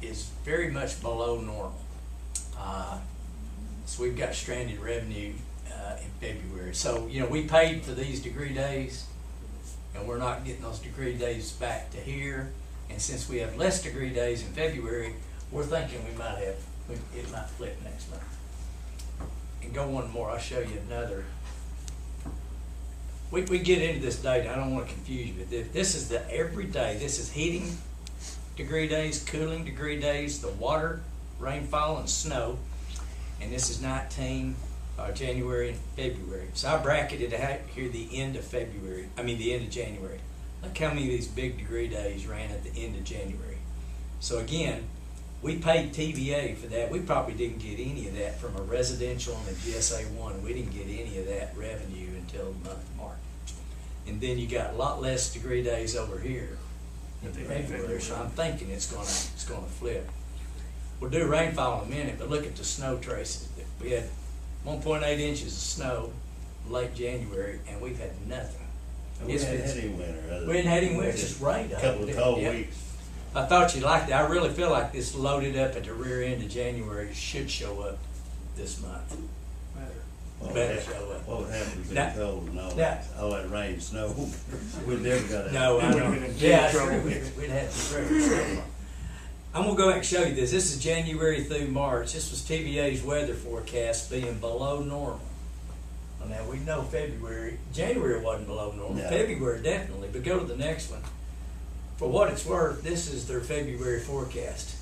is very much below normal. So we've got stranded revenue in February. So, you know, we paid for these degree days, and we're not getting those degree days back to here. And since we have less degree days in February, we're thinking it might flip next month. And go one more, I'll show you another. We get into this data, I don't want to confuse you, but this is the everyday, this is heating degree days, cooling degree days, the water, rainfall, and snow. And this is 19, January and February. So I bracketed out here the end of February, the end of January. Look how many of these big degree days ran at the end of January. So again, we paid TVA for that. We probably didn't get any of that from a residential and a GSA-1. We didn't get any of that revenue until the month of March. And then you got a lot less degree days over here in February. So I'm thinking it's gonna flip. We'll do rainfall in a minute, but look at the snow traces. We had 1.8 inches of snow late January, and we've had nothing. We hadn't had any winter. We hadn't had any winter, it's just rained. A couple of cold Yeah. weeks. I thought you'd like that. I really feel like this loaded up at the rear end of January should show up this month. Better show up. What would happen if Now- it's cold and now- all that rain, snow? We'd never got it. No, I We'd know. have been in Yeah, trouble. sure, we'd have to forever. I'm gonna go back and show you this. This is January through March. This was TVA's weather forecast being below normal. Well, now we know January wasn't below normal. No. February definitely, but go to the next one. For what it's worth, this is their February forecast.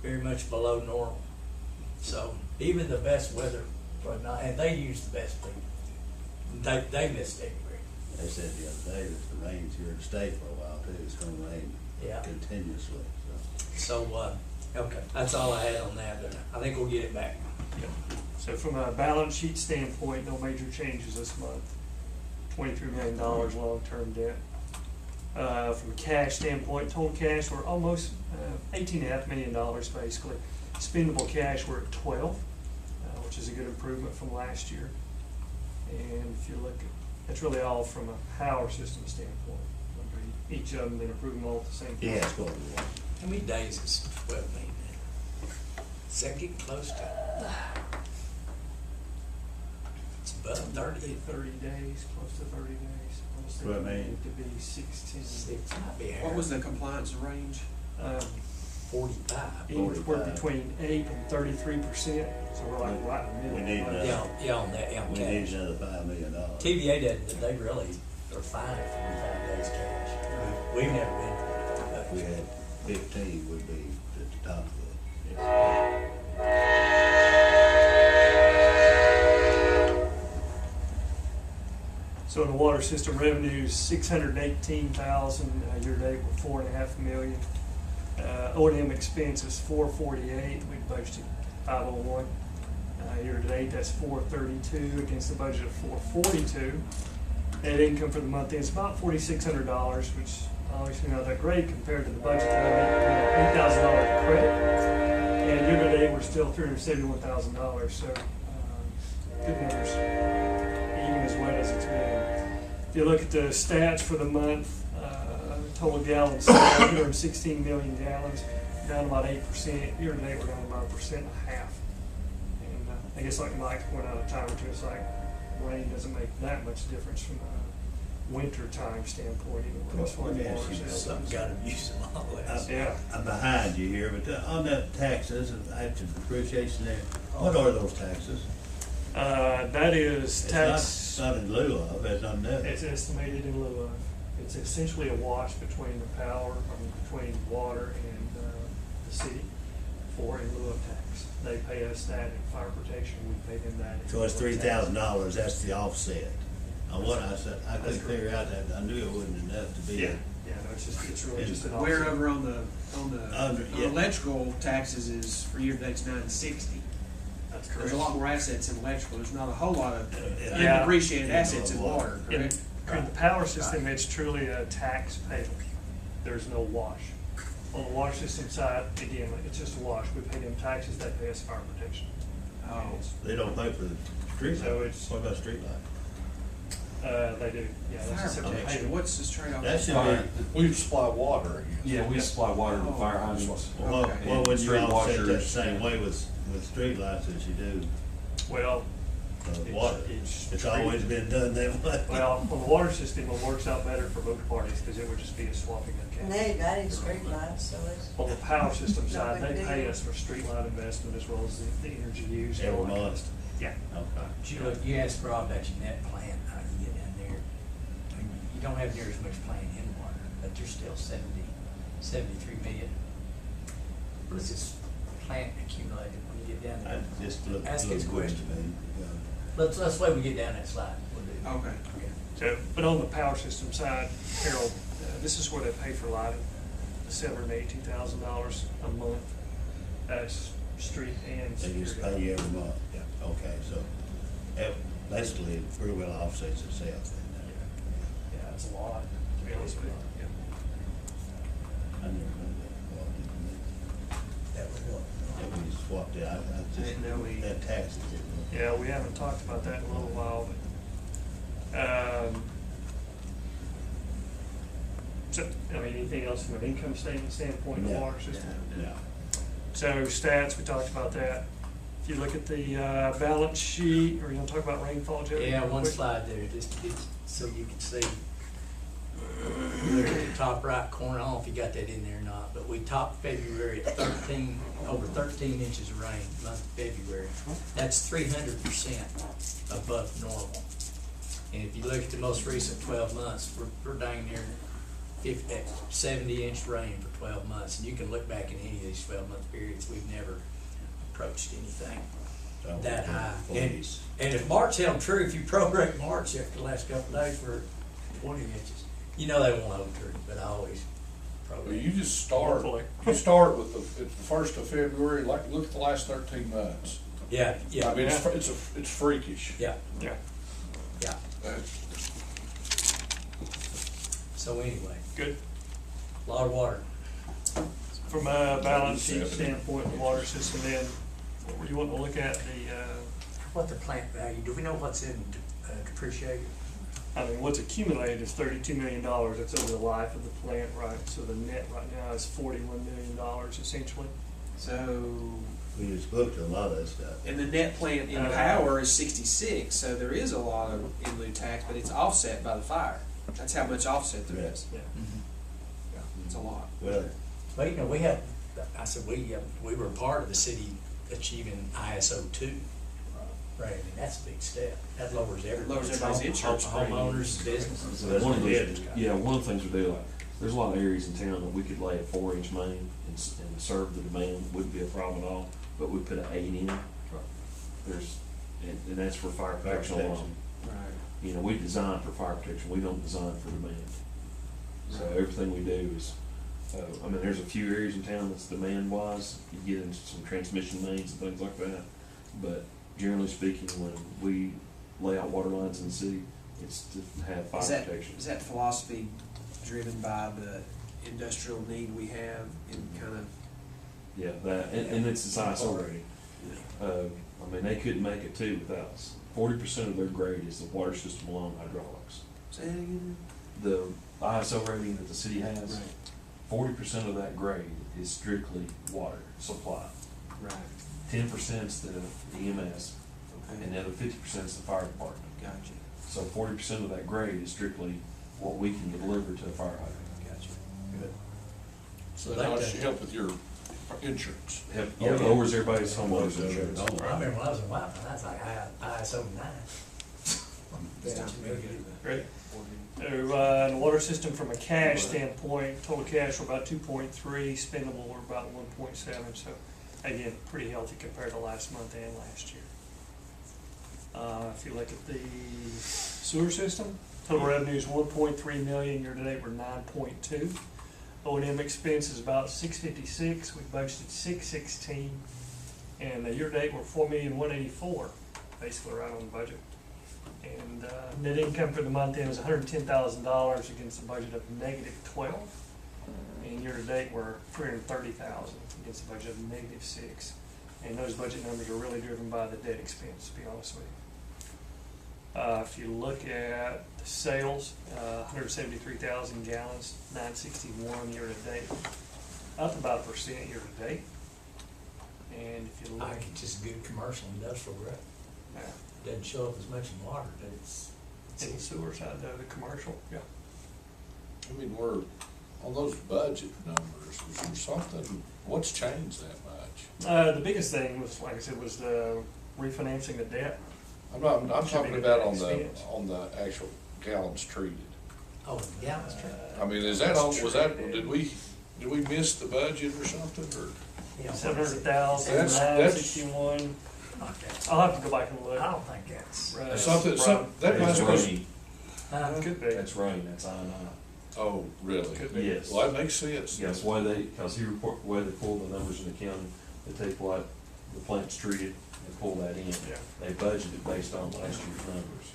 Very much below normal. So even the best weather, and they use the best people. They missed February. They said the other day that the rain's here to stay for a while too. It's gonna rain Yeah. continuously, so. So, okay, that's all I had on that, but I think we'll get it back. So from a balance sheet standpoint, no major changes this month. $23 million long-term debt. From a cash standpoint, total cash, we're almost $18.5 million basically. Spendable cash, we're at 12, which is a good improvement from last year. And if you look at, that's really all from a power system standpoint. Each of them been approved them all at the same time. Yeah, it's going to be warm. How many days is 12 million now? Is that getting close to? It's above 30. 30 days, close to 30 days. I was Well, I thinking mean- it to be 16. It might be What was the compliance range? 45? We're 45. between 8 and 33%, so we're like right in the middle. We need that. Yeah, on that, yeah, on We need cash. another $5 million. TVA doesn't, they really are fine at 45 days cash. We've never been. If we had 15, we'd be at the top of the. So in the water system revenues, 618,000 year to date, we're 4.5 million. O&M expenses 448, we budgeted 501. Year to date, that's 432 against the budget of 442. Net income for the month is about $4,600, which obviously not that great compared to the budget of $8,000 credit. And year to date, we're still $371,000, so good numbers, even as wet as it's been. If you look at the stats for the month, total gallons, 116 million gallons, down about 8%. Year to date, we're down about 1.5%. And I guess like Mike pointed out a time or two, it's like rain doesn't make that much difference from a winter time standpoint, even as far Let me as ask water you systems. Something's got to use them all less. Yeah. I'm behind you here, but on that taxes, and I have to depreciation there, what are those taxes? That is tax. It's not in lieu of, it's not nothing. It's estimated in lieu of. It's essentially a wash between the between water and the city for in lieu of tax. They pay us that in fire protection, we pay them that. in So it's lieu of tax. $3,000, that's the offset. On what I said, I couldn't figure out that, I knew it wasn't enough to be. Yeah, no, it's really just an offset. Where over on the Yeah. electrical taxes is for year to date's 960. That's correct. There's a lot more assets in electrical. There's not a whole lot of Yeah. undepreciated Yeah. assets in water, In correct? in the power system, it's truly a tax payment. There's no wash. On the water system side, again, it's just a wash. We pay them taxes, they pay us fire protection. Oh. They don't pay for the street So light. it's- What about street light? They do, yeah. that's a Fire separate protection, payment. what's this trade-off? That should Fire, be, we supply water, I guess. Yeah, we supply water to Oh, fire hydrants. well, Okay. what would you Street offset that washers. same way with streetlights as you do Well, water? It's always been done that way. well, on the water system, it works out better for both parties, because it would just be a swapping of And cash. they got any street lights, so it's. On the power system No side, big they pay deal. us for streetlight investment as well as the energy used. and Every all that kind of month. stuff. Yeah. Okay. But you look, you asked Rob about your net plant, how you get down there. I mean, you don't have near as much plant in water, but there's still 73 million. What's this plant accumulated when you get down there? I just look Ask his good to question. me. Let's wait, we get down that slide. We'll do it. Okay. So, but on the power system side, Harold, this is where they pay for lighting, $718,000 a month, street and They just security. pay you every month. Yeah. Okay, so basically it pretty well offsets itself then. Yeah, it's a lot, to be honest with you. I never knew that. Well, didn't That was what? they? That we swapped it, I I didn't know we- just, that taxes it. Yeah, we haven't talked about that in a little while, but, so, I mean, anything else from an income statement standpoint in the No. water system? Yeah. So stats, we talked about that. If you look at the, balance sheet, or you want to talk about rainfall, Joe? Yeah, real one quick? slide there, just so you can see. Look at the top right corner, I don't know if you got that in there or not, but we topped February at over 13 inches of rain, month of February. That's 300% above normal. And if you look at the most recent 12 months, we're dang near 70-inch rain for 12 months. And you can look back in any of these 12-month periods, we've never approached anything So, that high. please. And if March held true, if you prorate March after the last couple of days for 20 inches, you know they won't hold true, but I always Well, prorate. you just start, Hopefully. you start with it's the first of February, like, look at the last 13 months. Yeah, yeah. I mean, it's freakish. Yeah, Yeah, yeah. So anyway, good. a lot of water. From a balance sheet standpoint, the water system, then, what were you wanting to look at, What the plant value, do we know what's in depreciated? I mean, what's accumulated is $32 million, that's over the life of the plant, right? So the net right now is $41 million essentially. So, We just booked a lot of that stuff. and the net plant in power is 66, so there is a lot of in lieu tax, but it's offset by the fire. That's how much offset there is. Yeah. Yeah, it's a lot. Well, Well, you know, I said, we were part of the city achieving ISO 2. Right, I mean, that's a big step. That lowers everybody's. Lowers everybody's insurance premium. Homeowners, businesses. So That's one of what those, it is. yeah, one of the things we do, like, there's a lot of areas in town that we could lay a 4-inch main and serve the demand, wouldn't be a problem at all, but we put an 8 in. There's, and that's for fire protection alone. Right. You know, we design for fire protection, we don't design for demand. So Right. everything we do is, I mean, there's a few areas in town that's demand wise, you get into some transmission mains and things like that. But generally speaking, when we lay out water lines in the city, it's to have fire protection. Is that philosophy driven by the industrial need we have in kind of? Yeah, that, and it's this ISO rating. I mean, they couldn't make it too without us. 40% of their grade is the water system alone, hydraulics. Say that again? The ISO rating that the city has, 40% of that grade is strictly water supply. Right. 10% is the EMS, Okay. and the other 50% is the fire department. Gotcha. So 40% of that grade is strictly what we can deliver to a fire hydrant. Gotcha. Good. So that should help with your insurance. Help, Oh, yeah, yeah. lowers everybody's homeowners insurance. Oh, I remember when I was in Whiteville, that's like ISO 9. It's time to go get that. Great. So, the water system from a cash standpoint, total cash we're about 2.3, spendable we're about 1.7, so again, pretty healthy compared to last month and last year. If you look at the sewer system, total revenue is 1.3 million, year to date we're 9.2. O&M expense is about 656, we budgeted 616, and year to date we're 4,184,000, basically right on budget. And net income for the month end was $110,000 against a budget of -12. And year to date, we're $330,000 against a budget of -6. And those budget numbers are really driven by the debt expense, to be honest with If you look at the sales, 173,000 gallons, 961 year to date, up about 1% year to date. And if you look, I think it's good commercial industrial growth. yeah, Doesn't show up as much in water, but it's. in the sewer side though, the commercial, yeah. I mean, we're, on those budget numbers, is there something, what's changed that much? The biggest thing was, like I said, was the refinancing the debt. I'm talking about on Expense. the actual gallons treated. Oh, yeah, that's true. I mean, is that all, was that, did we miss the budget or something, or? Yeah, 700,000, That's- 961. Okay. I'll have to go back and look. I don't think that's. Right. Something, that That's must be, rain, Could be. that's rain, that's I&I. oh, really? Could be. Yes. Well, that makes sense. Yes, why they, cause he report, why they pull the numbers in the county, they take what the plant's treated and pull that in. Yeah. They budgeted based on last year's numbers.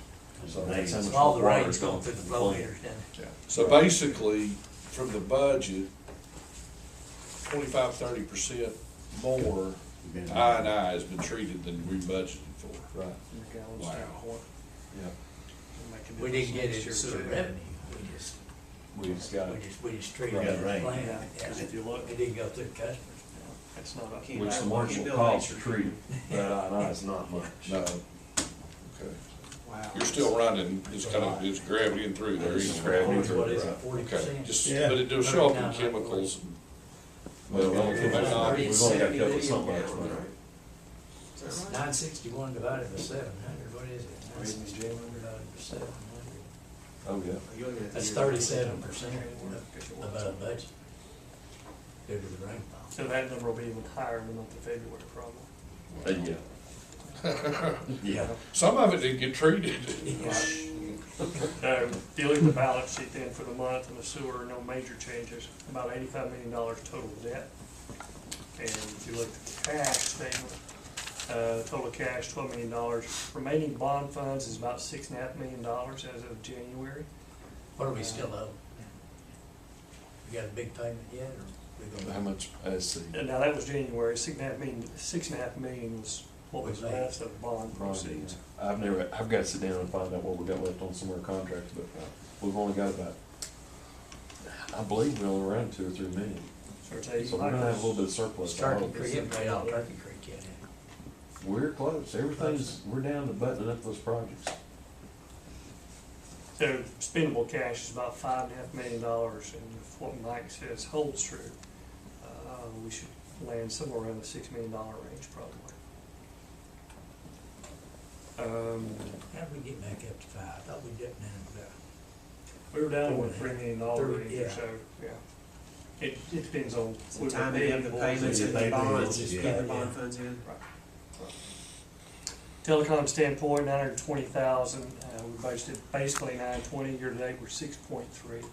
So that's how much All the water's rain's going through the flow plant. meters, doesn't it? So basically, from the budget, 25-30% more I&I has been treated than we budgeted for. Right, From the gallons Wow. standpoint. yeah, It'll make a We difference didn't get next it year, as sewer too. revenue, we just got it. we just treated Right, it right. as planned. Yeah, Yeah. 'cause if you look, It didn't go through the customers. it's not a. Can't Which buy- the can't marginal build cost nature. of treating, that I&I is not much. No. Okay. Wow. You're still running, it's kind of, it's gravity through there. It's even. gravity. What is it, Right. 40%? Okay, just, Yeah. but it does show up in 39, chemicals. and- Well, we've only Maybe not. got to cut with something else, Right. right? Is that right? 961 divided by 700, what is it? 961 divided by 700. Oh, yeah. Are you looking at the That's year- 37% above budget due to the rainfall. So that number will be even higher in the month of February, probably. Yeah. Yeah. Some of it didn't get treated. If you look at the balance sheet then for the month in the sewer, no major changes, about $85 million total debt. And if you look at the cash statement, total cash, $12 million. Remaining bond funds is about $6.5 million as of January. What are we still owe? You got a big payment yet, or we How gonna? much, let's see. And now that was January, $6.5 million was what was left of bond proceeds. I've got to sit down and find out what we got left on some of our contracts, but we've only got about, I believe we're only around 2 or 3 million. So it's 85. So we're gonna have a little bit of surplus. I Turkey hope. Creek, you haven't paid all Turkey Creek yet, have you? We're close, everything's, we're down to buttoning up those projects. So spendable cash is about $5.5 million, and if what Mike says holds true, we should land somewhere around the $6 million range probably. How did we get back up to 5? I thought we dipped down to that. We were down to a $3 million range Yeah. or so, yeah. It depends on. The timing of the payments and the Yeah. bonds, just Yeah. get the bond funds in. Telecom standpoint, 920,000, we budgeted basically 920, year to date we're 6.3.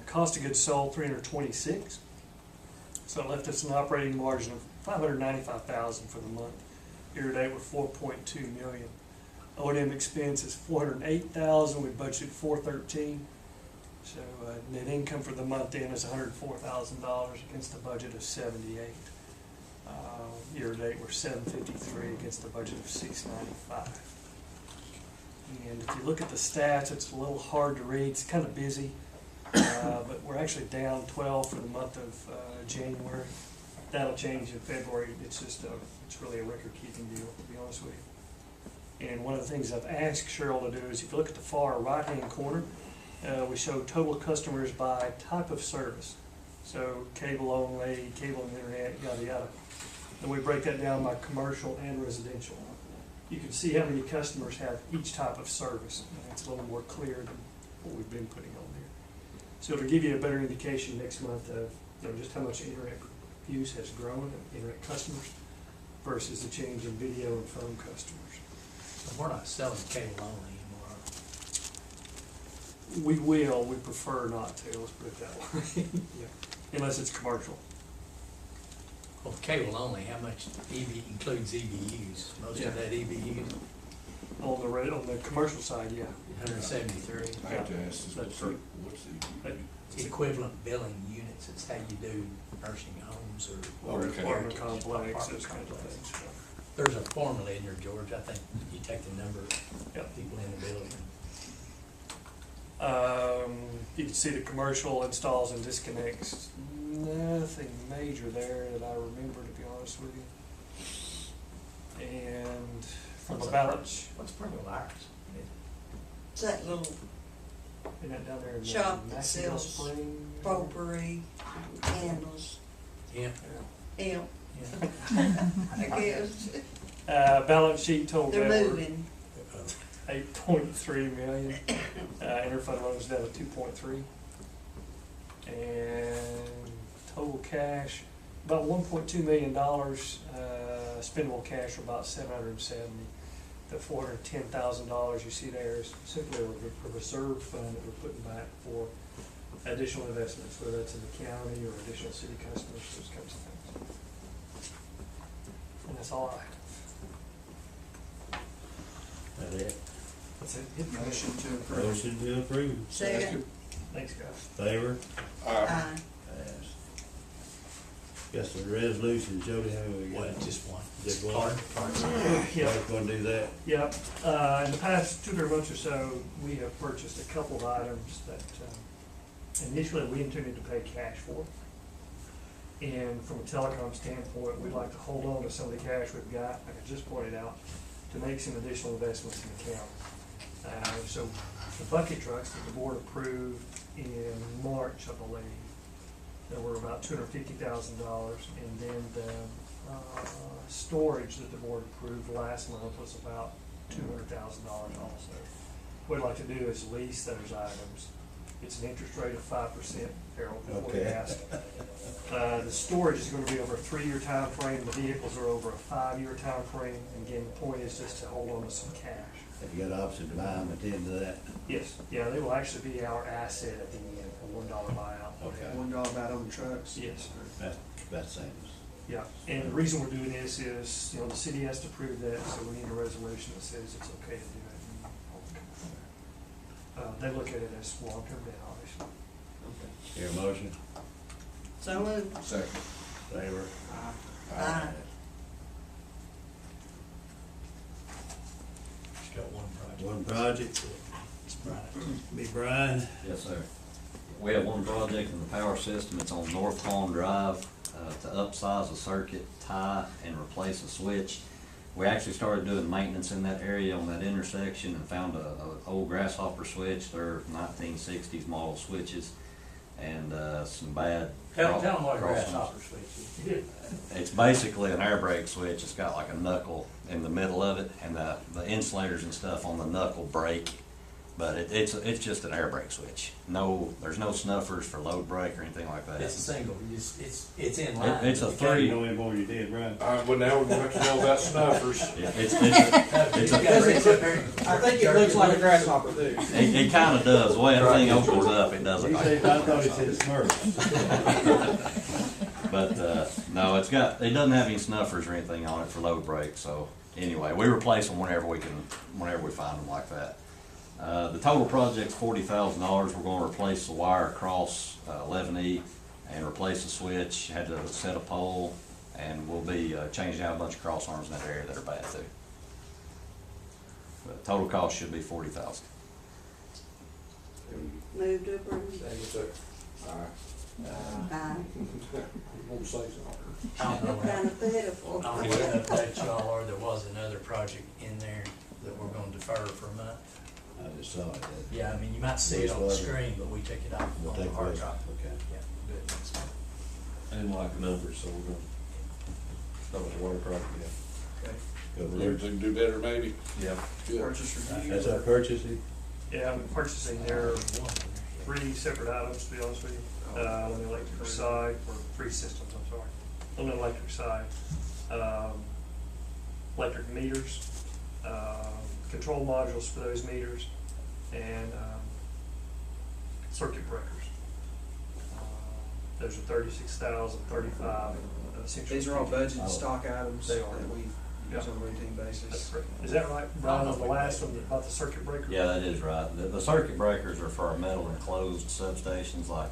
Cost of goods sold, 326. So it left us an operating margin of 595,000 for the month. Year to date we're 4.2 million. O&M expense is 408,000, we budgeted 413. So net income for the month end is $104,000 against a budget of 78. Year to date, we're 753 against a budget of 695. And if you look at the stats, it's a little hard to read. It's kind of busy, but we're actually down 12 for the month of January. That'll change in February. It's just it's really a record-keeping deal, to be honest with you. And one of the things I've asked Cheryl to do is, if you look at the far right-hand corner, we show total customers by type of service. So cable only, cable and internet, yada yada. And we break that down by commercial and residential. You can see how many customers have each type of service. And it's a little more clear than what we've been putting on there. So it'll give you a better indication next month of just how much internet use has grown, internet customers, versus the change in video and phone customers. So we're not selling cable only anymore. We will, we prefer not to, let's put it that way. Unless it's commercial. Well, cable only, how much includes EBUs? Most of that EBUs, On the commercial side, yeah. 173. I have to ask this, That's what's the? It's equivalent billing units, it's how you do nursing homes or. Okay. Apartment complex, Apartment those kinds of complex. things. There's a formula in there, George, I think you take the number of Yep. people in the building. You can see the commercial installs and disconnects, nothing major there that I remember, to be honest with you. And from What's a that? balance, What's Purple Lights? It's that little isn't that down there in shop that Maxwell sells Spring? potpourri, candles, Yeah. yeah, Yeah. I guess. Balance sheet total They're net worth, moving. 8.3 million. Interfund loans down to 2.3. And total cash, about $1.2 million. Spendable cash, about $770. The $410,000 you see there is simply a reserve fund that we're putting back for additional investments, whether that's in the county or additional city customers, those kinds of things. And that's all I have. That it? That's it. Motion to approve. Motion to approve. Second. Thanks, guys. Favor? Aye. Pass. Got some resolutions, Jody, how we Well, got? just one. Just one? Card. Yeah. Mike's gonna do that? Yep. In the past 2 or 3 months or so, we have purchased a couple of items that initially we intended to pay cash for. And from a telecom standpoint, we'd like to hold on to some of the cash we've got, like I just pointed out, to make some additional investments in the county. So the bucket trucks that the board approved in March, I believe, there were about $250,000. And then the storage that the board approved last month was about $200,000 also. What I'd like to do is lease those items. It's an interest rate of 5%, Harold, before you Okay. ask. The storage is gonna be over a 3-year time frame. The vehicles are over a 5-year time frame. And again, the point is just to hold on to some cash. Have you got an option to buy them, attend to that? Yes, yeah, they will actually be our asset at the end, a $1 buyout. Okay. $1 about on the trucks. Yes, That's same yeah, and the reason we're doing this is, you know, the city has to approve that, so we need a resolution that says it's okay to do it. They look at it as long-term debt, obviously. as. Your motion? So moved. Second. Favor? Aye. Just got one project. One project, It's Brian. be Brian. Yes, sir. We have one project in the power system. It's on North Lawn Drive, to upsize a circuit, tie, and replace a switch. We actually started doing maintenance in that area on that intersection and found a old grasshopper switch. They're 1960s model switches, and some bad. Tell them what a crossings. grasshopper switch is. It's basically an air brake switch. It's got like a knuckle in the middle of it, and the insulators and stuff on the knuckle break. But it's just an air brake switch. There's no snuffers for load brake or anything like that. It's a single, it's in line. It's a You three. know any more you did, Brian? Well, now we're gonna have to know about snuffers. Yeah, it's You a, got Rich up there? I think it looks like a grasshopper too. it kind of does. The way that thing opens up, it does look He like. said, I thought he said Smurf. But no, it doesn't have any snuffers or anything on it for load brake. So anyway, we replace them whenever we find them like that. The total project's $40,000. We're going to replace the wire across 11E and replace the switch. Had to set a pole, and we'll be changing out a bunch of cross arms in that area that are bad too. But total cost should be $40,000. Move to approve. Aye. Aye. Won't say something. I don't know how- Kind of pitiful. I don't know what update y'all are, there was another project in there that we're gonna defer for a month. I just saw it. Yeah, I mean, you might see it on the screen, but we took it off We'll on the take hard those. drive. Okay. Yeah, good, that's fine. I didn't like the numbers, so we're gonna start with the water project, Okay. Go for it. Everything do better, maybe? yeah. Good. Purchase review. That's our purchasing? Yeah, I'm purchasing there 3 separate items, to be honest with you. On the electric side, or 3 systems, I'm sorry. On the electric side, electric meters, control modules for those meters, and circuit breakers. Those are 36,000, 35. These are all budgeted stock items They that are. we use on a routine That's basis. correct. Is that right, Brian, on the last one about the circuit breaker? Yeah, that is right. The circuit breakers are for our metal enclosed substations like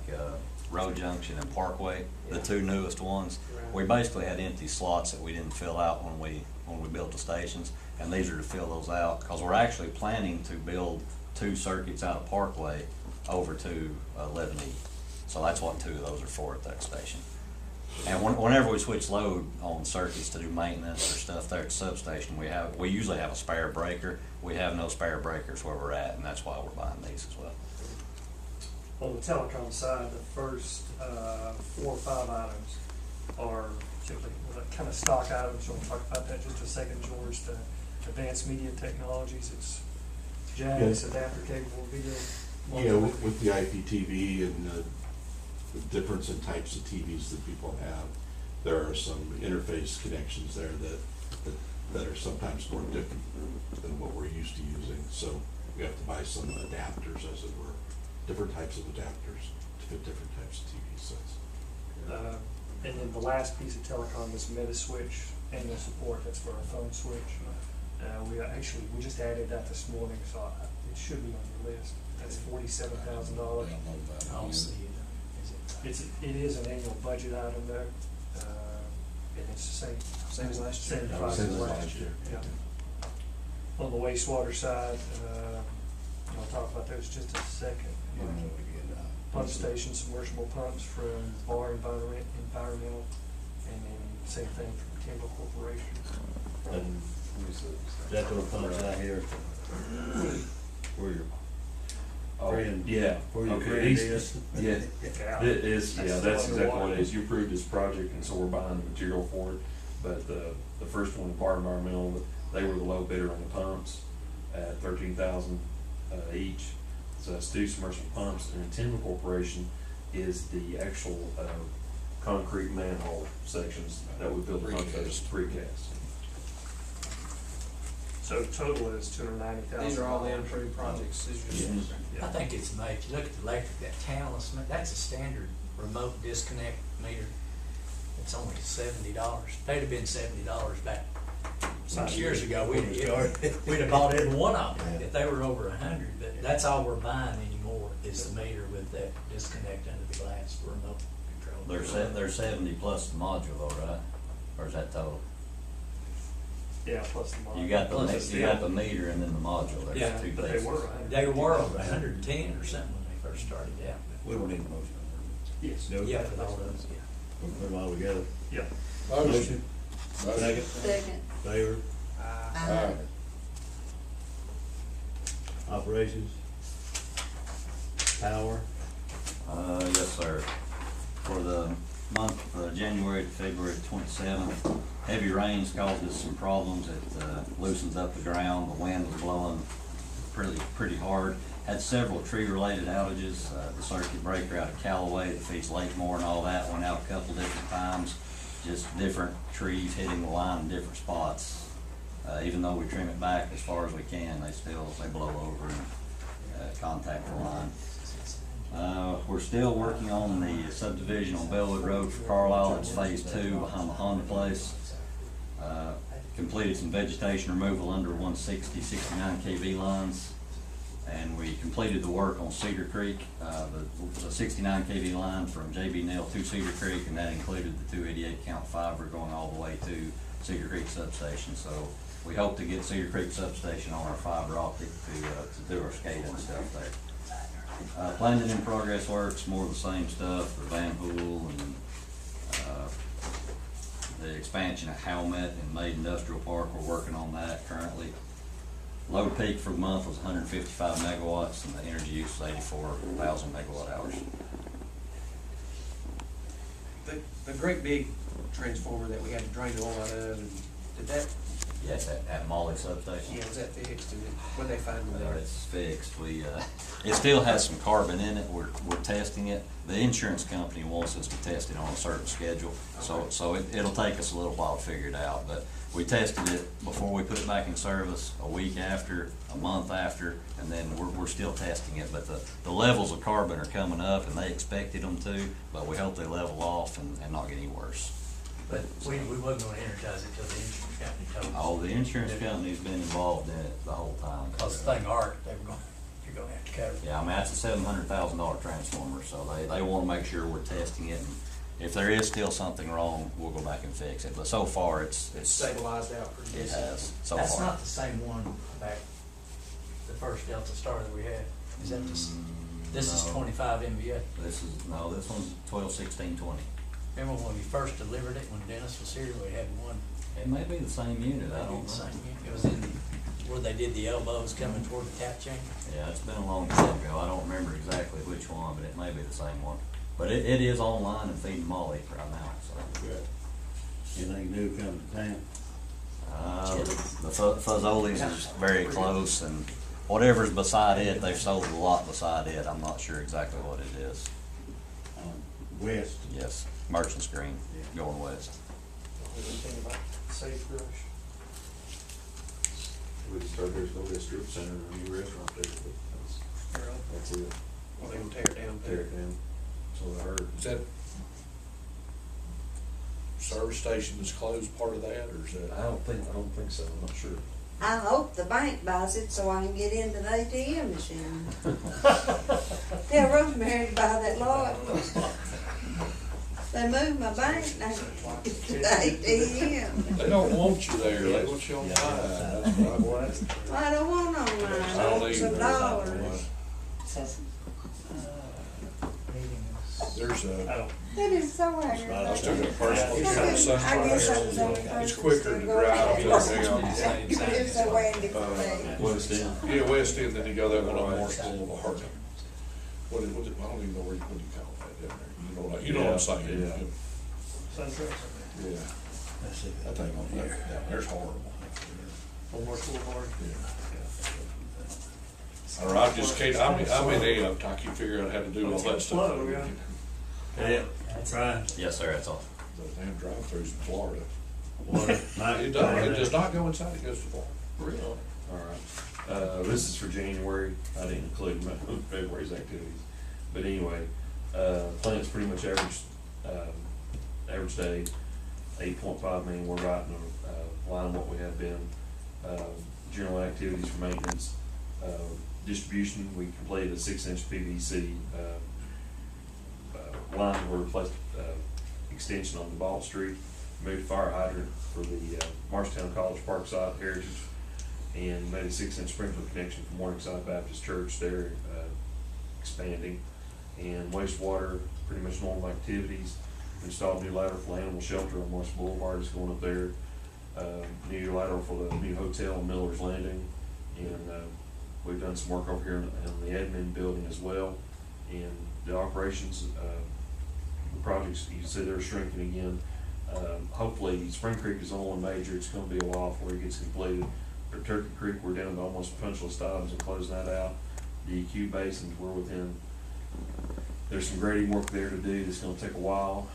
Road Junction and Parkway, the Yeah. two newest ones. Right. We basically had empty slots that we didn't fill out when we built the stations, and these are to fill those out, because we're actually planning to build 2 circuits out of Parkway over to 11E. So that's what 2 of those are for at that station. And whenever we switch load on circuits to do maintenance or stuff there at the substation, we usually have a spare breaker. We have no spare breakers where we're at, and that's why we're buying these as well. On the telecom side, the first 4 or 5 items are simply kind of stock items. We'll talk about that just a second, George. The advanced media technologies, it's JAX, adapter capable video. Yeah, with the IPTV and the difference in types of TVs that people have, there are some interface connections there that are sometimes more different than what we're used to using. So we have to buy some adapters, as it were, different types of adapters to fit different types of TV sets. And then the last piece of telecom is Metaswitch annual support. That's for our phone switch. We just added that this morning, so it should be on your list. That's $47,000. I don't see it. Is it? It is an annual budget item there, and it's the Same as last year. same price as last year. Yeah. On the wastewater side, I'll talk about those just a second. Pump station, submersible pumps from Bar Environmental, and then same thing from Timber Corporation. And is that those pumps out here? Where your friend, Yeah. where your Okay, friend he's- is? Yeah, Yeah. it is, yeah, That's that's still exactly what underwater. it is. You approved this project, and so we're buying the material for it. But the first one, Bar Environmental, they were the low bidder on the pumps at $13,000 each. So that's 2 submersible pumps, and then Timber Corporation is the actual concrete manhole sections that we build the pump station, precast. So total is $290,000. These are all the improved projects. These are I think it's amazing. If you look at the electric, that Talus, that's a standard remote disconnect meter. It's only $70. They'd have been $70 back 6 years ago. When we started. We'd have bought every one of them if they were over 100. But that's all we're buying anymore is the meter with that disconnect under the glass for remote control. They're 70 plus the module though, right? Or is that total? Yeah, plus the model. You got Plus the meter and then the module, Yeah, there's 2 but they pieces. were. They were over 110 or something when they first started out. We don't need a motion. Yes. No? Yeah, for all those, yeah. We'll put them all together. Yeah. Motion. Second, Second. favor, Aye. operations, power, Yes, sir. For the month of January to February 27th, heavy rains caused us some problems. It loosens up the ground. The wind was blowing pretty hard. Had several tree-related outages. The circuit breaker out of Callaway that feeds Lakemore and all that went out a couple different times. Just different trees hitting the line in different spots. Even though we trim it back as far as we can, they blow over and contact the line. We're still working on the subdivision on Bellwood Road for Carlisle. It's phase 2 behind the Honda place. Completed some vegetation removal under 160, 69 kV lines. And we completed the work on Cedar Creek, the 69 kV line from JB Neal to Cedar Creek, and that included the 288 count fiber going all the way to Cedar Creek substation. So we hope to get Cedar Creek substation on our fiber optic to do our SCADA and stuff there. Planned and in progress works, more of the same stuff, the Van Hool and the expansion of Howmet and Made Industrial Park. We're working on that currently. Load peak for the month was 155 megawatts and the energy use was 84,000 megawatt hours. the great big transformer that we had to drain the oil out of, and did that, Yes, at Molly substation. was that fixed, and what they find in there? It's fixed. It still has some carbon in it. We're testing it. The insurance company wants us to test it on a certain schedule. So it'll take us a little while to figure it out, but we tested it before we put it back in service, a week after, a month after, and then we're still testing it. But the levels of carbon are coming up and they expected them to, but we hope they level off and not get any worse. But we wasn't gonna energize it till the insurance company told us. Oh, the insurance company's been involved in it the whole time. Cause the thing arced, they were going, you're you're gonna have to cover. Yeah, I mean, that's a $700,000 transformer, so they wanna make sure we're testing it, and if there is still something wrong, we'll go back and fix it, but so far, It's it's, stabilized out pretty it decent. has, so That's far. not the same one back, the first Delta Star that we had. Is that this is No. 25 MVA. This one's 12, 16, 20. Remember when we first delivered it, when Dennis was here, we had one. It may be the same unit, I don't know. Same unit. It was in where they did the elbows coming toward the tap chain. Yeah, it's been a long time ago, I don't remember exactly which one, but it may be the same one. But it is online and feeding Molly right now, so. Anything new coming to town? The Fuzzolis is very close, and whatever's beside it, they've sold a lot beside it, I'm not sure exactly what it is. West. Yes, Merchant's Green, going west. Anything about Safe Brush? We started, there's gonna be a strip center and a new restaurant there, but that's it. Well, they gonna tear it down. Tear it down. So I heard. Is that service station that's closed part of that, or is that? I don't think so, I'm not sure. I hope the bank buys it so I can get into the ATM machine. Tell Rosemary to buy that lot. They moved my bank now to the ATM. They don't want you there, they want you on the line, that's what I want. I don't want I online, don't I want some either. dollars. There's I a, don't, That is so I aggravating. still got a personal I use on guess I was on the Sunrise. first. It's quicker to drive to down. It's so handy for me. West End. Yeah, west end, then you go that one on Morris Boulevard. What is, I don't even know what do you call that down there, you know what I'm saying? Yeah. SunTrust, Yeah, Let's see. that thing on there, down there's horrible. on North Boulevard. Or I just can't, I'm in Apt, I can't figure out how to do all that stuff. Flow, yeah. Yeah, right. Yes, sir, that's all. The damn drive-throughs in Florida. Water. It does not go inside, it goes to Florida. Really? All right. This is for January. I didn't include February's activities. But anyway, plant's pretty much average day, 8.5 million. We're right in line with what we have been. General activities for maintenance. Distribution, we completed a 6-inch PVC line where we replaced extension on Duval Street, moved fire hydrant for the Marshtown College Park site heritage, and made a 6-inch sprinkler connection from Morningside Baptist Church there, expanding. And wastewater, pretty much normal activities. Installed new lateral for the animal shelter on West Boulevard is going up there. New lateral for the new hotel on Miller's Landing, and we've done some work over here in the admin building as well. And the operations, the projects, you can see they're shrinking again. Hopefully, Spring Creek is the only one major. It's gonna be a while before it gets completed. For Turkey Creek, we're down to almost punch list items and closing that out. The EQ basins, we're within, there's some grading work there to do that's gonna take a while.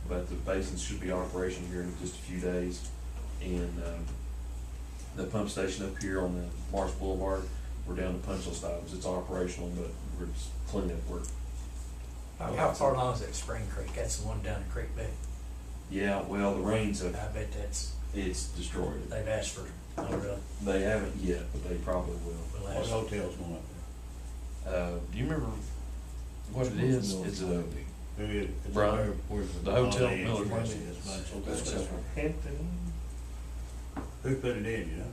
But the basins should be operational here in just a few days. And the pump station up here on the Mars Boulevard, we're down to punch list items. It's operational, but we're just cleaning up work. How far along is that Spring Creek? That's the one down in Creek Bed. Yeah, well, the rains I have, bet it's destroyed it. they've asked for, oh really? They haven't yet, but they probably will. What hotel's going up Do you remember what it is? It's a, there? Who is? Brian, Where's the hotel, Holiday Inn? Miller's Where's Landing. this bunch? That's right. Hampton. Who put it in, you know?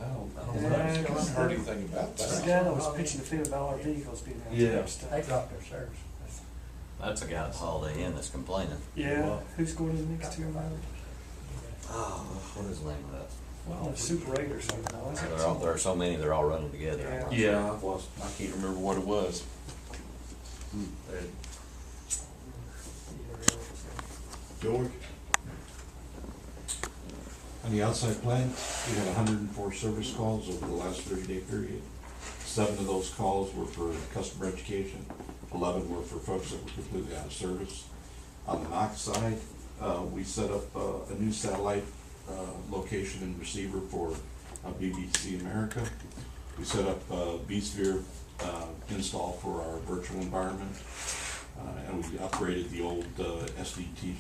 I don't Yeah, know, I haven't heard anything about The that. guy that was pitching the field of all our vehicles being out there Yeah. and stuff. They dropped their service. That's a guy at Holiday Inn that's complaining. Yeah, who's going in next to him? Oh, what is the name of that? Well, Super 8 or something. I was like, There are so many, they're all running together. Yeah. yeah, I can't remember what it was. George? On the outside plant, we had 104 service calls over the last 30-day period. 7 of those calls were for customer education, 11 were for folks that were completely out of service. On the Knox side, we set up a new satellite location and receiver for BBC America. We set up a vSphere install for our virtual environment, and we upgraded the old SDTV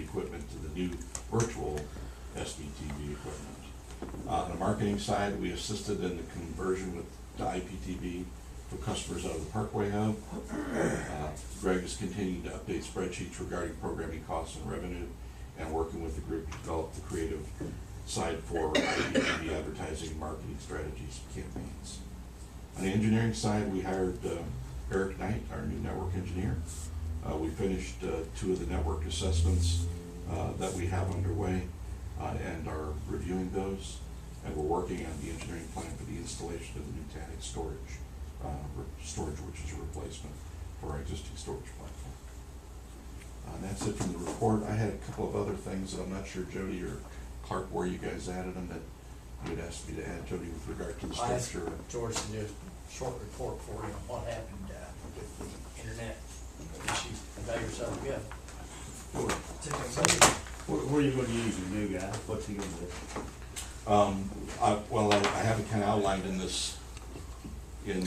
equipment to the new virtual SDTV equipment. On the marketing side, we assisted in the conversion with to IPTV for customers out of the Parkway Hub. Greg is continuing to update spreadsheets regarding programming costs and revenue, and working with the group to develop the creative side for IPTV advertising and marketing strategies and campaigns. On the engineering side, we hired Eric Knight, our new network engineer. We finished 2 of the network assessments that we have underway and are reviewing those. And we're working on the engineering plan for the installation of the new TANIC storage, which is a replacement for our existing storage platform. And that's it from the report. I had a couple of other things that I'm not sure, Jody or Clark, where you guys added them, that you had asked me to add, Jody, with regard to the I asked structure. George to do a short report for you on what happened with the internet issue. About yourself, yeah. Where are you gonna use your new guy? What's he gonna do? I have it kind of outlined in this, in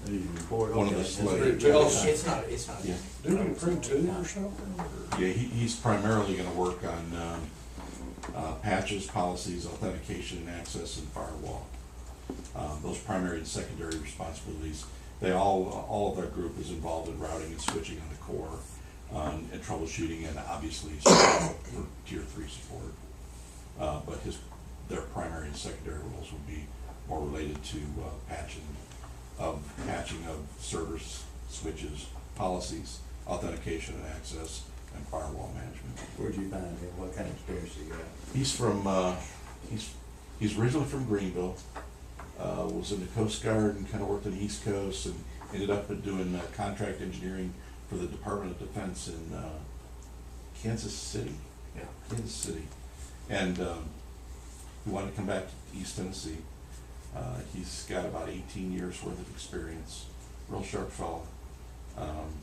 Need a report? one of the Okay. slides. Tell us. It's not. Yeah. Do we crew 2 or something? Or- Yeah, he's primarily gonna work on patches, policies, authentication and access, and firewall. Those primary and secondary responsibilities. All of our group is involved in routing and switching on the core, and troubleshooting, and obviously support for tier 3 support. But their primary and secondary roles would be more related to patching of servers, switches, policies, authentication and access, and firewall management. Where'd you find him? What kind of experience he got? He's from, he's originally from Greenville, was in the Coast Guard and kind of worked on the East Coast, and ended up doing contract engineering for the Department of Defense in Kansas City. Yeah. Kansas City. And he wanted to come back to East Tennessee. He's got about 18 years worth of experience, real sharp fellow.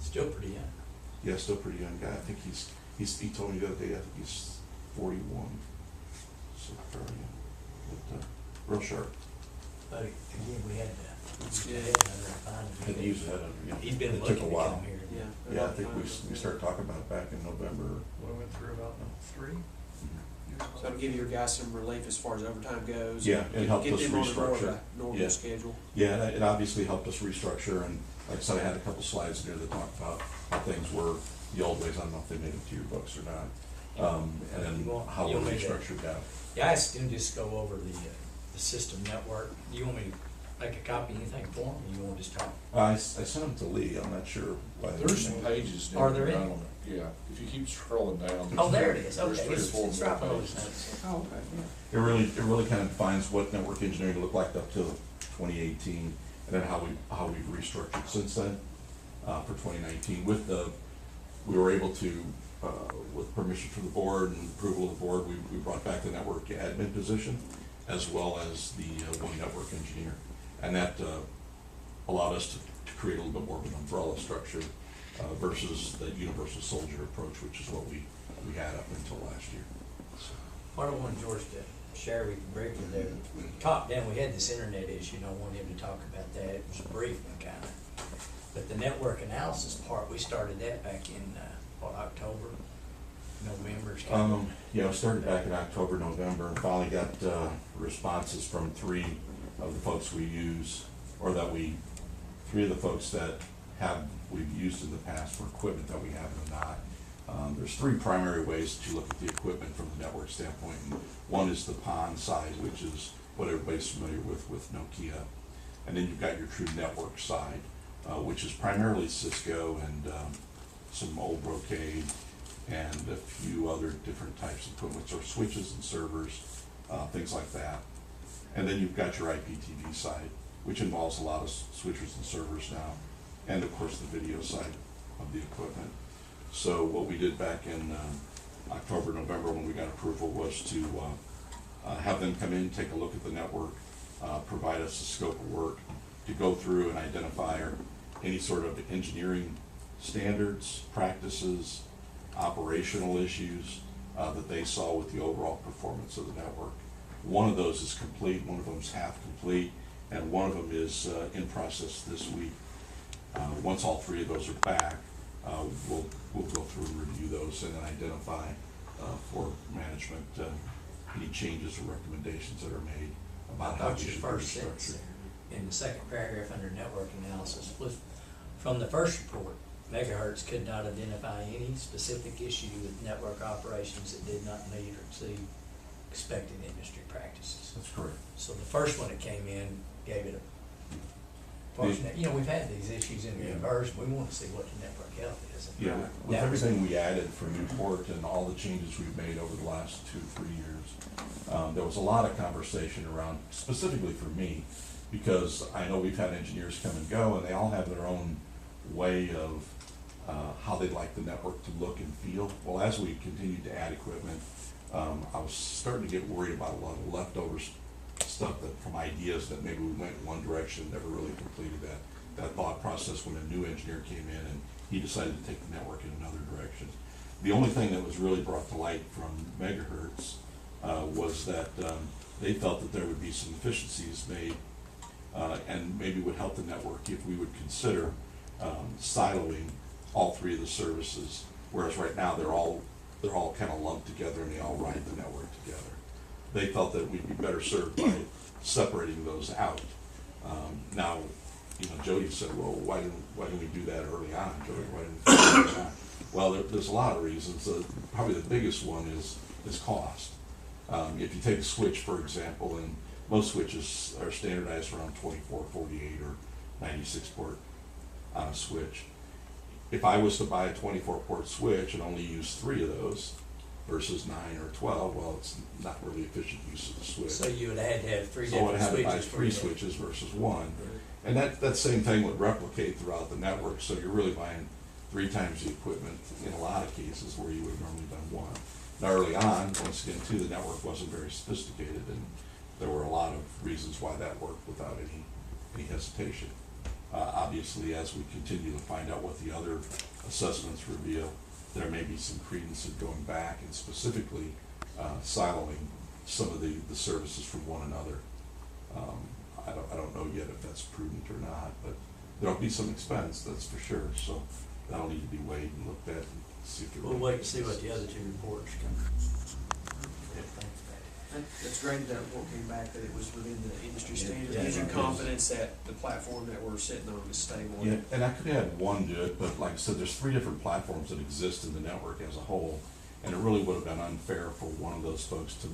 Still pretty young. Yeah, still pretty young guy. I think he told me the other day, I think he's 41. So fairly young, but real sharp. But again, we had to. Yeah. Had to use that, yeah. He's been It took looking a to while. come here. Yeah. Yeah, I think we started talking about it back in November. We went through about 3 years. So it'll give your guys some relief as far as overtime goes. Yeah, it helped Get us them on a more of restructure. a normal Yeah. schedule. Yeah, it obviously helped us restructure, and like I said, I had a couple slides there that talked about how things were the old ways. I don't know if they made it to your books or not. And then how we You'll make that. restructured that. Yeah, I asked him just go over the system network. You want me to make a copy of anything for him, or you want to just talk? I sent them to Lee. I'm not sure why. There's some pages Are down there around any? on it, yeah, if you keep scrolling down. Oh, there it is, there's okay. 3 or It's 4 it's more right below pages. that. Oh, okay, yeah. It really kind of defines what network engineering looked like up till 2018, and then how we've restructured since then for 2019. We were able to, with permission from the board and approval of the board, we brought back the network admin position as well as the one network engineer, and that allowed us to create a little bit more of an umbrella structure versus the universal soldier approach, which is what we had up until last year. So, What I wanted George to share with you briefly there, top down, we had this internet issue, and I wanted him to talk about that. It was a brief one, kind of. But the network analysis part, we started that back in, October, November. Yeah, I started back in October, November, and finally got responses from 3 of the folks we use, or 3 of the folks that we've used in the past for equipment that we have and not. There's 3 primary ways to look at the equipment from the network standpoint. And one is the PON side, which is what everybody's familiar with Nokia. And then you've got your true network side, which is primarily Cisco and some old Brocade and a few other different types of equipment, or switches and servers, things like that. And then you've got your IPTV side, which involves a lot of switches and servers now, and of course the video side of the equipment. So what we did back in October, November, when we got approval, was to have them come in, take a look at the network, provide us a scope of work to go through and identify any sort of engineering standards, practices, operational issues that they saw with the overall performance of the network. One of those is complete, one of them is half complete, and one of them is in process this week. Once all 3 of those are back, we'll go through and review those and then identify for management any changes or recommendations that are made about how we What's your should first restructure. sentence in the second paragraph under network analysis, from the first report, Megahertz could not identify any specific issue with network operations that did not meet or exceed expected industry practices. That's correct. So the first one that came in gave it a, you know, we've had these issues in the universe, we wanna see what the network health is. Yeah, with everything we added for Newport and all the changes we've made over the last 2-3 years, there was a lot of conversation around, specifically for me, because I know we've had engineers come and go, and they all have their own way of how they'd like the network to look and feel. Well, as we continued to add equipment, I was starting to get worried about a lot of leftover stuff that from ideas that maybe we went in one direction, never really completed that thought process when a new engineer came in and he decided to take the network in another direction. The only thing that was really brought to light from Megahertz was that they felt that there would be some efficiencies made and maybe would help the network if we would consider siloing all three of the services, whereas right now they're all kind of lumped together and they all ride the network together. They felt that we'd be better served by separating those out. Now, you know, Jody said, well, why didn't we do that early on, Jody? Why didn't we do that early on? Well, there's a lot of reasons. Probably the biggest one is cost. If you take a switch, for example, and most switches are standardized around 24, 48, or 96 port on a switch. If I was to buy a 24 port switch and only use 3 of those versus 9 or 12, well, it's not really efficient use of the switch. So you would have to have three Oh, So I'd different have to buy switches. 3 switches versus 1. And that same thing would replicate throughout the network, so you're really buying 3 times the equipment in a lot of cases where you would have normally done 1. Now, early on, once again, too, the network wasn't very sophisticated, and there were a lot of reasons why that worked without any hesitation. Obviously, as we continue to find out what the other assessments reveal, there may be some credence in going back and specifically siloing some of the services from one another. I don't know yet if that's prudent or not, but there'll be some expense, that's for sure. So that'll need to be weighed and looked at and see if it We'll really wait and makes see what sense. the other 2 reports come. That's great that report came back, that it was within the industry standard, Yeah. gives you confidence that the platform that we're sitting on is stable. Yeah, and I could add one to it, but like I said, there's 3 different platforms that exist in the network as a whole, and it really would have been unfair for one of those folks to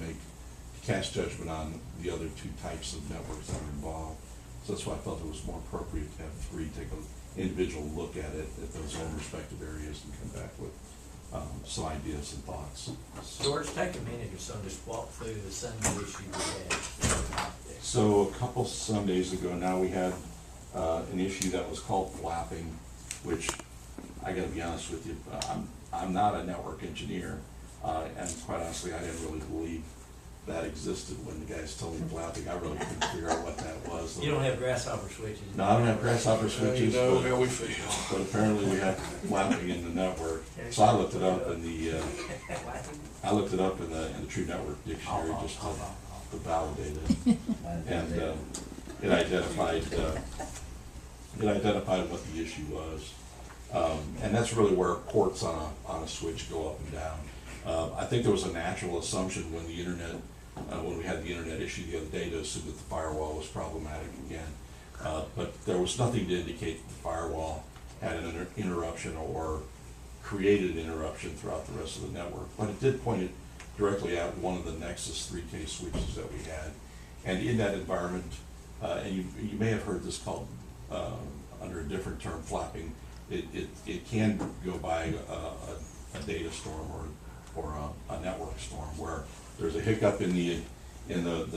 cast judgment on the other 2 types of networks that are involved. So that's why I felt it was more appropriate to have 3 take an individual look at it at those own respective areas and come back with some ideas and thoughts. George, take a minute or so and just walk through the Sunday issue we had. So a couple Sundays ago now, we had an issue that was called flapping, which I gotta be honest with you, I'm not a network engineer, and quite honestly, I didn't really believe that existed when the guys told me flapping. I really couldn't figure out what that was. You don't have grasshopper switches? No, I don't have grasshopper switches, You know but, how we feel. but apparently we have flapping in the network. So I looked it up in the True Network Dictionary just to validate it. And it identified what the issue was. And that's really where ports on a switch go up and down. I think there was a natural assumption when when we had the internet issue the other day, to assume that the firewall was problematic again. But there was nothing to indicate that the firewall had an interruption or created an interruption throughout the rest of the network. But it did point it directly at one of the Nexus 3K switches that we had. And in that environment, and you may have heard this called, under a different term, flapping, it can go by a data storm or a network storm, where there's a hiccup in the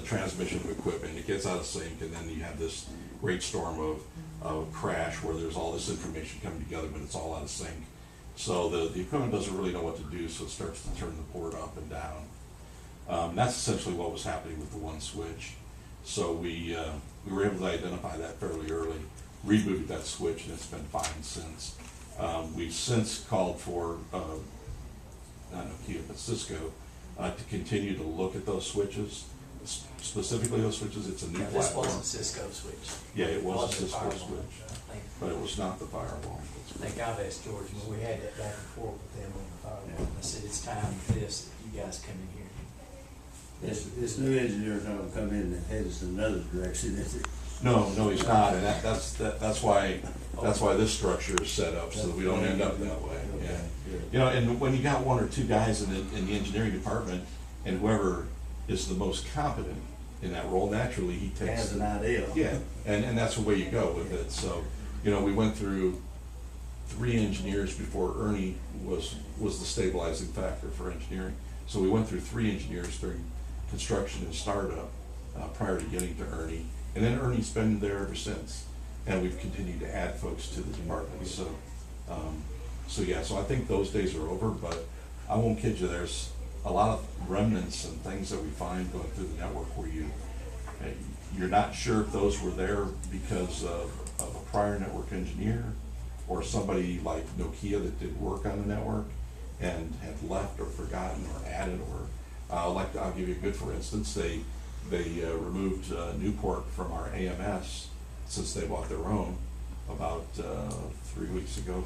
transmission of equipment, it gets out of sync, and then you have this great storm of crash where there's all this information coming together, but it's all out of sync. So the equipment doesn't really know what to do, so it starts to turn the port up and down. That's essentially what was happening with the one switch. So we were able to identify that fairly early, rebooted that switch, and it's been fine since. We've since called for, not Nokia, but Cisco, to continue to look at those switches, specifically those switches. It's a new Now, this platform. was a Cisco switch. Yeah, it was a Wasn't Cisco firewall. switch, I think- but it was not the firewall. I think I've asked George, when we had that back and forth with them on the firewall, and I said, it's time for this, that you guys come in here. This new engineer's not gonna come in and head us in another direction, is it? No, he's not, and that's why this structure is set up, so that we don't end up that way, yeah. You know, and when you got one or two guys in the engineering department, and whoever is the most competent in that role, naturally, he takes. Has an idea. Yeah, and that's the way you go with it, so, you know, we went through 3 engineers before Ernie was the stabilizing factor for engineering. So we went through 3 engineers during construction and startup, prior to getting to Ernie, and then Ernie's been there ever since. And we've continued to add folks to the department, so I think those days are over, but I won't kid you, there's a lot of remnants and things that we find going through the network where you're not sure if those were there because of a prior network engineer or somebody like Nokia that did work on the network and had left or forgotten or added, or I'll give you a good for instance, they removed Newport from our AMS since they bought their own about 4 weeks ago,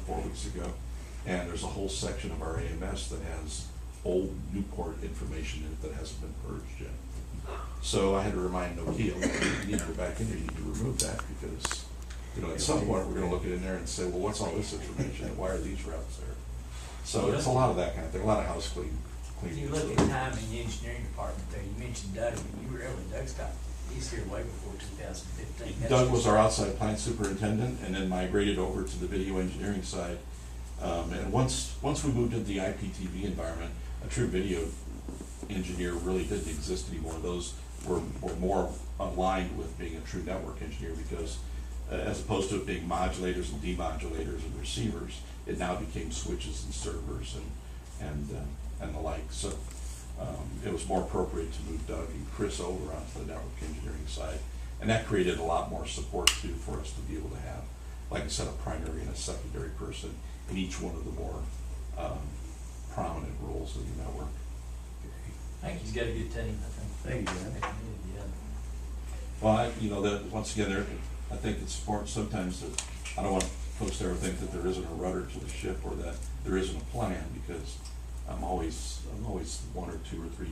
and there's a whole section of our AMS that has old Newport information in it that hasn't been purged yet. So I had to remind Nokia, you need to go back in there, you need to remove that, because, you know, at some point, we're gonna look at it in there and say, well, what's all this information, and why are these routes there? So it's a lot of that kind of thing, a lot of house cleaning. If you look at time in the engineering department there, you mentioned Doug, he's here way before 2015. Doug was our outside plant superintendent, and then migrated over to the video engineering side. And once we moved into the IPTV environment, a true video engineer really didn't exist anymore. Those were more aligned with being a true network engineer, because as opposed to it being modulators and demodulators and receivers, it now became switches and servers and the like. So it was more appropriate to move Doug and Chris over onto the network engineering side, and that created a lot more support too for us to be able to have, like I said, a primary and a secondary person in each one of the more prominent roles in the network. I think he's got a good team, I think. Thank you, Dan. Yeah. Well, you know, that once again, I think it's important sometimes that I don't want folks to ever think that there isn't a rudder to the ship or that there isn't a plan, because I'm always 1 or 2 or 3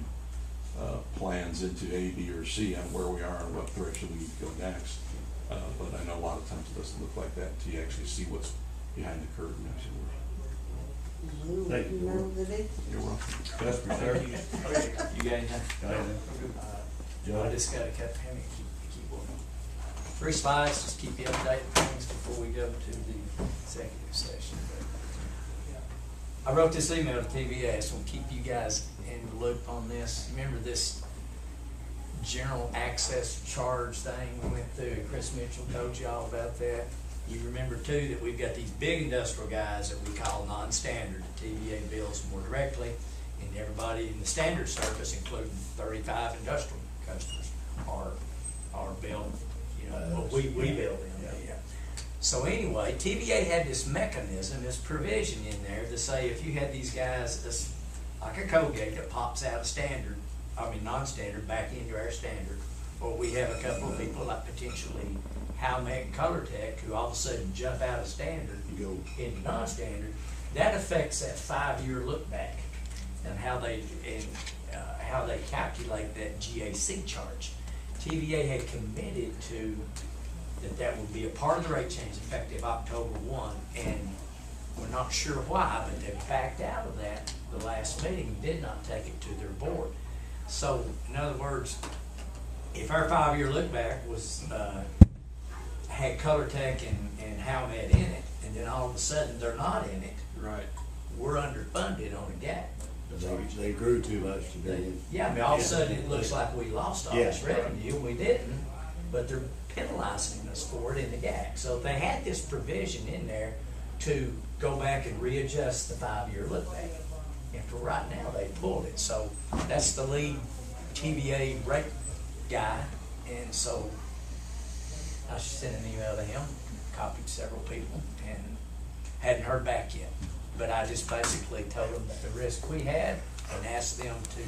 plans into A, B, or C on where we are and what direction we need to go next. But I know a lot of times it doesn't look like that until you actually see what's behind the curtain. Thank you. Know that it's You're welcome. Customer service. You got anything? Got anything? I just gotta cut him and keep working. 3 slides, just keep you updated with things before we go to the executive session. I wrote this email to TVA, so we'll keep you guys in the loop on this. Remember this general access charge thing we went through, and Chris Mitchell told you all about that? You remember too that we've got these big industrial guys that we call non-standard. TVA bills more directly, and everybody in the standard service, including 35 industrial customers, are billed, you know, what we bill them. Yeah. So anyway, TVA had this mechanism, this provision in there to say if you had these guys, this, like a Colgate that pops out of non-standard back into our standard, or we have a couple of people like potentially Halmec and ColorTech who all of a sudden jump out of standard into non-standard, that affects that 5-year look back and how they calculate that GAC charge. TVA had committed to that would be a part of the rate change effective October 1, and we're not sure why, but they backed out of that the last meeting, did not take it to their board. So, in other words, if our 5-year look back was had ColorTech and Halmed in it, and then all of a sudden they're not in it, Right. we're underfunded on a gap. They grew too much today. Yeah, I mean, all of a sudden it looks like we lost all this revenue, we didn't, but they're penalizing us for it in the gap. So they had this provision in there to go back and readjust the 5-year look back. And for right now, they pulled it. So that's the lead TVA rate guy, and so I sent an email to him, copied several people, and hadn't heard back yet. But I just basically told them the risk we had and asked them to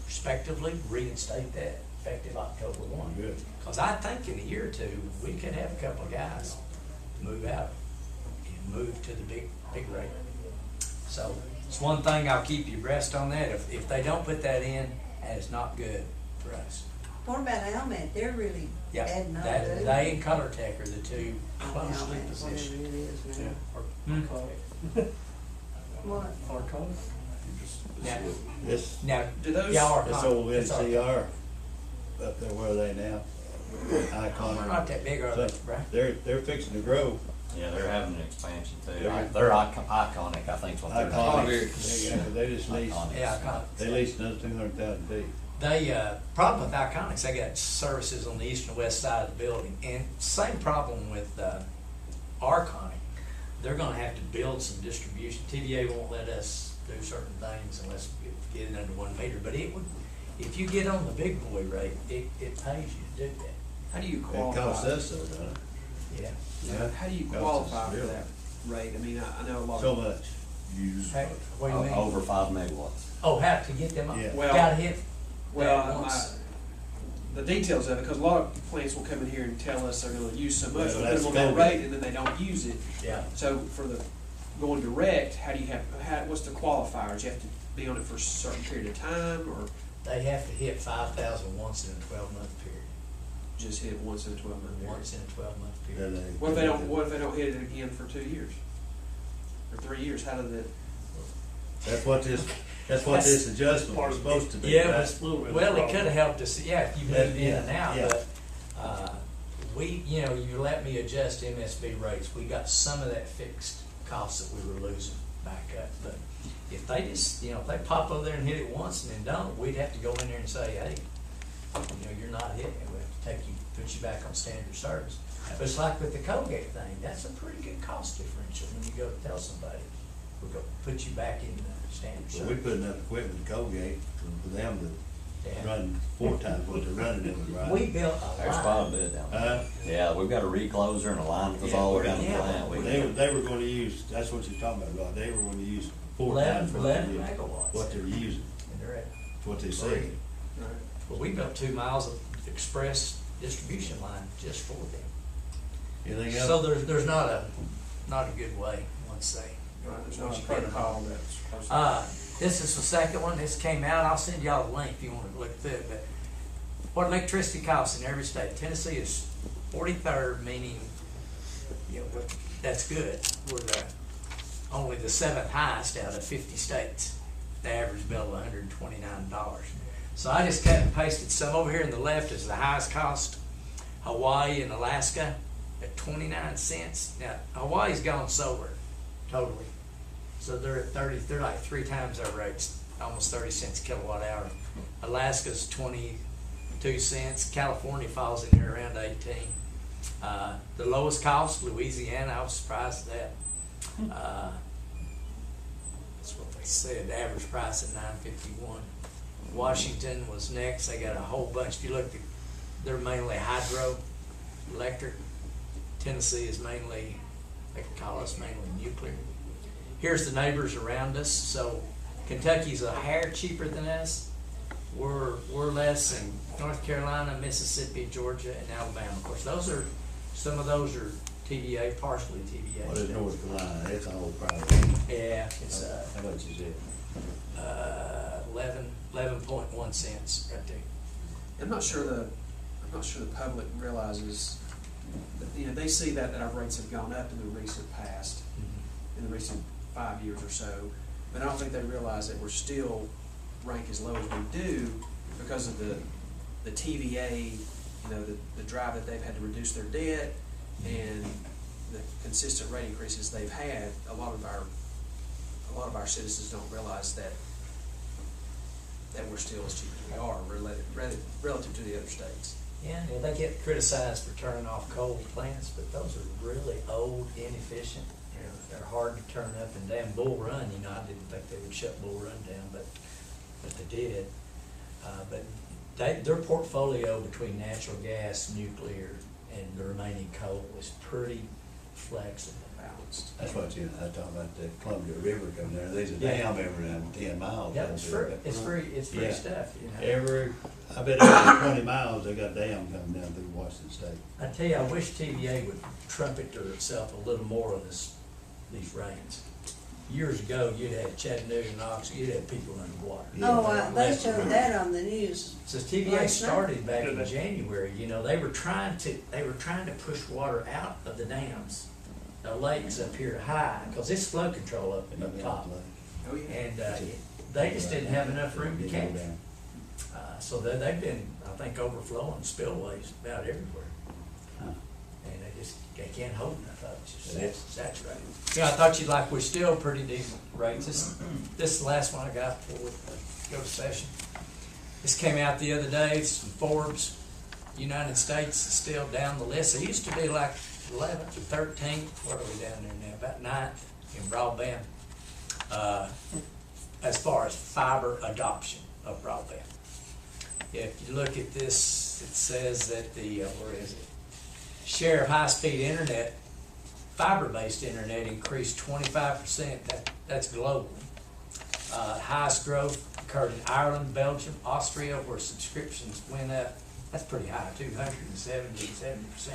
respectively reinstate that effective October 1. Good. Because I think in a year or two, we could have a couple of guys move out and move to the big rate. So it's one thing I'll keep you abreast on that. If they don't put that in, that is not good for us. What about Almet? They're really Yeah, bad enough. that, too. they and Color Tech are the two closely Almet, positioned. whatever it is now. Yeah. Arconic. What? Arconic. Now, This, now, Do those- y'all are. this old it's our- NCR up there, where are they now? We're not Iconic. that big, are they, So, right? they're fixing to grow. Yeah, they're having an expansion too. Yeah. They're iconic, I think is what they're Iconic. They just leased, Iconic. Yeah, Iconic. they leased another 200,000 feet. They, problem with Iconics, they got services on the east and west side of the building, and same problem with, Arconic. They're gonna have to build some distribution. TVA won't let us do certain things unless we get it under 1 meter, but it would, if you get on the big boy rate, it pays you to do that. How do you It qualify? costs us so, doesn't it? Yeah. Yeah. How do you Costs us qualify for really. that rate? I mean, I know a lot So of, much. Use Hey, what do you mean? over 5 megawatts. Oh, have to get them up. Yeah. Well- Gotta hit. well, that once. the details of it, because a lot of plants will come in here and tell us they're gonna use so much, Well, we'll put that's them on that COVID. rate, and then they don't use it. Yeah. So for the, going direct, how do you have, what's the qualifiers? You have to be on it for a certain period of time, or They have to hit 5,000 once in a 12-month period. just hit it once in a 12-month period? Once in a 12-month period. Then What if they don't hit it again for 2 years? Or 3 years? How did it? That's what this adjustment was supposed to be. Yeah, right? but, well, it could have helped us, yeah, if you moved in and out, Yeah. but, you let me adjust MSB rates, we got some of that fixed cost that we were losing back up, but if they just, if they pop over there and hit it once and then don't, we'd have to go in there and say, hey, you're not hitting it, we have to put you back on standard service. But it's like with the Colgate thing, that's a pretty good cost differential when you go to tell somebody, we're gonna put you back in the standard But service. we put enough equipment in Colgate for them to Yeah. run 4 times what they're running in the right. We built a There's line. quite a bit down there. Yeah, we've got a recloser and a line that goes all the way down the Yeah. plant. We They were gonna use, that's what you're talking about, Rod, they were gonna use 4 times 11 megawatts. what they're using, And they're at what they say. Well, we built 2 miles of express distribution line just for them. Anything So else? there's not a good way, once they. There's once not a you get them protocol on. that's supposed to. This is the second one, this came out, I'll send y'all a link if you wanna look through it, but what electricity costs in every state, Tennessee is 43rd, meaning, that's good. We're only the 7th highest out of 50 states. The average bill of $129. So I just cut and pasted some over here on the left is the highest cost. Hawaii and Alaska at 29 cents. Now, Hawaii's gone solar, totally. So they're at 30, they're like 3 times our rates, almost 30 cents a kilowatt hour. Alaska's 22 cents. California falls in there around 18. The lowest cost, Louisiana, I was surprised at that. That's what they said, the average price at $9.51. Washington was next, they got a whole bunch. If you look, they're mainly hydroelectric. Tennessee is mainly, they can call us mainly nuclear. Here's the neighbors around us. So Kentucky's a hair cheaper than us. We're less in North Carolina, Mississippi, Georgia, and Alabama. Of course, some of those are TVA, partially TVA. What is North Carolina? It's all private. Yeah, it's How much is it? 11.1 cents right there. I'm not sure the public realizes that, they see that our rates have gone up in the recent past, in the recent 5 years or so, but I don't think they realize that we're still rank as low as we do because of the TVA, the drive that they've had to reduce their debt and the consistent rate increases they've had. A lot of our citizens don't realize that we're still as cheap as we are relative to the other states. Yeah, they get criticized for turning off coal plants, but those are really old, inefficient. They're hard to turn up and down. Bull Run, I didn't think they would shut Bull Run down, but they did. But their portfolio between natural gas, nuclear, and the remaining coal is pretty flexible. Balanced. That's what I talking about the Columbia River coming there. There's a Yeah. dam every 10 miles. Yeah, down it's there. free. It's free. It's free Yeah. stuff. I bet every 20 miles, they got a dam coming down through Washington State. I tell you, I wish TVA would trumpet to itself a little more on these rains. years ago, you'd have Chattanooga and Knox, you'd have people underwater. Oh, they showed that on the news. So TVA Last night. started back in Did they? January, you know, they were trying to push water out of the dams, the lakes up here high, cause it's flow control up top. Oh, yeah. And, they just didn't have enough room to catch. So they've been, I think, overflowing spillways about everywhere. And they can't hold enough of it, it's just saturated. Yeah, I thought you'd like, we're still pretty decent rates. This is the last one I got before we go to session. This came out the other day, it's from Forbes. United States is still down the list. It used to be like 11th or 13th, what are we down there now, about 9th in broadband. As far as fiber adoption of broadband. If you look at this, it says that the, where is it? Share of high-speed internet, fiber-based internet increased 25%. That's global. Highest growth occurred in Ireland, Belgium, Austria, where subscriptions went up. That's pretty high, 270%.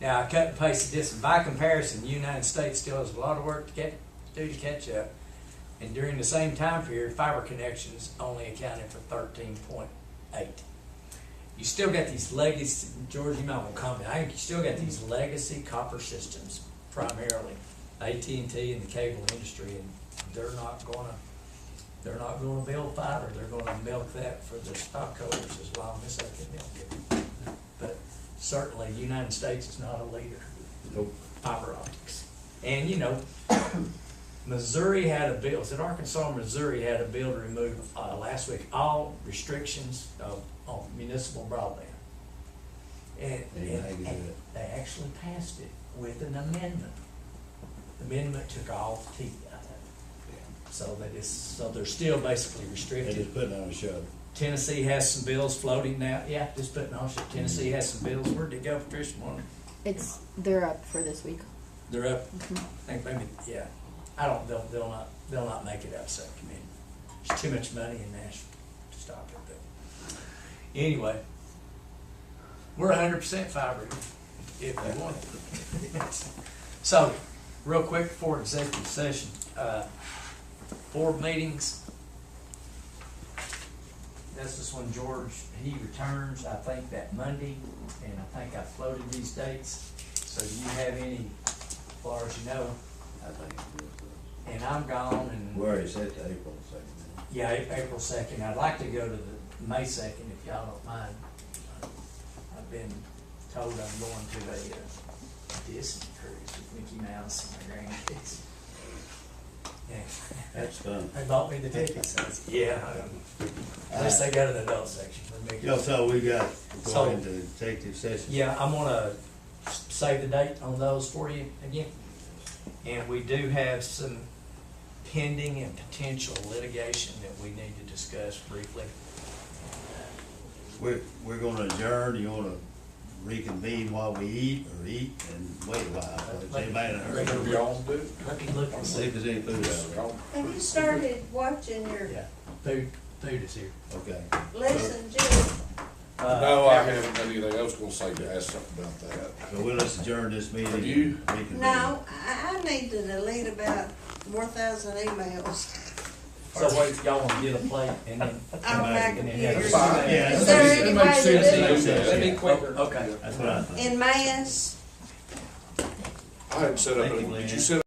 Now, I cut and pasted this, and by comparison, the United States still has a lot of work to do to catch up. And during the same time period, fiber connections only accounted for 13.8. You still got these legacy, George, you might want to comment, I think you still got these legacy copper systems, primarily AT&T and the cable industry, and they're not gonna build fiber, they're gonna milk that for their stockholders as long as they can milk it. But certainly, the United States is not a leader. Fiber optics. And, you know, Missouri had a bill, was it Arkansas or Missouri had a bill to remove last week all restrictions on municipal broadband. And they actually passed it with an amendment. The amendment took all the teeth out of it. So they're still basically They restricted. just putting on a show. Tennessee has some bills floating now. Yeah, just putting on shit. Tennessee has some bills. Where'd they go, Patricia? Morning. They're up for this week. They're up. I think maybe, yeah. They'll not make it out subcommittee. There's too much money in Nashville to stop it. But anyway, we're 100% fiber if you want it. So, real quick before executive session, board meetings. This is when George, he returns, I think that Monday, and I think I floated these dates. So do you have any, as far as you know? I think it is. And I'm gone, and We already set the April 2nd. yeah, April 2nd. I'd like to go to the May 2nd if y'all don't mind. I've been told I'm going to a Disney cruise with Mickey Mouse and my grandkids. Yeah, That's fun. they bought me the tickets. Yeah, unless they go to the adult section with Mickey. Yo, so we got So- going into executive session. Yeah, I'm gonna save the date on those for you again. And we do have some pending and potential litigation that we need to discuss briefly. We're gonna adjourn. You wanna reconvene while we eat and wait a while? Is anybody in a hurry? Whatever y'all do. Let me look and See see. if there's any food out there. Have you started watching your Yeah, food is here. Okay. lesson, Jim? No, I haven't done anything. I was gonna say to ask something about that. So we'll let's adjourn this meeting. Have you? and reconvene. No, I need to delete about 4,000 emails So wait, y'all wanna get a plate and then? on my and then have computer. a- Fine. Yeah, Is that's there what any It way makes to sense do to it do that. That'd be quicker. Okay. That's what I think. in mass? I hadn't set up, did you set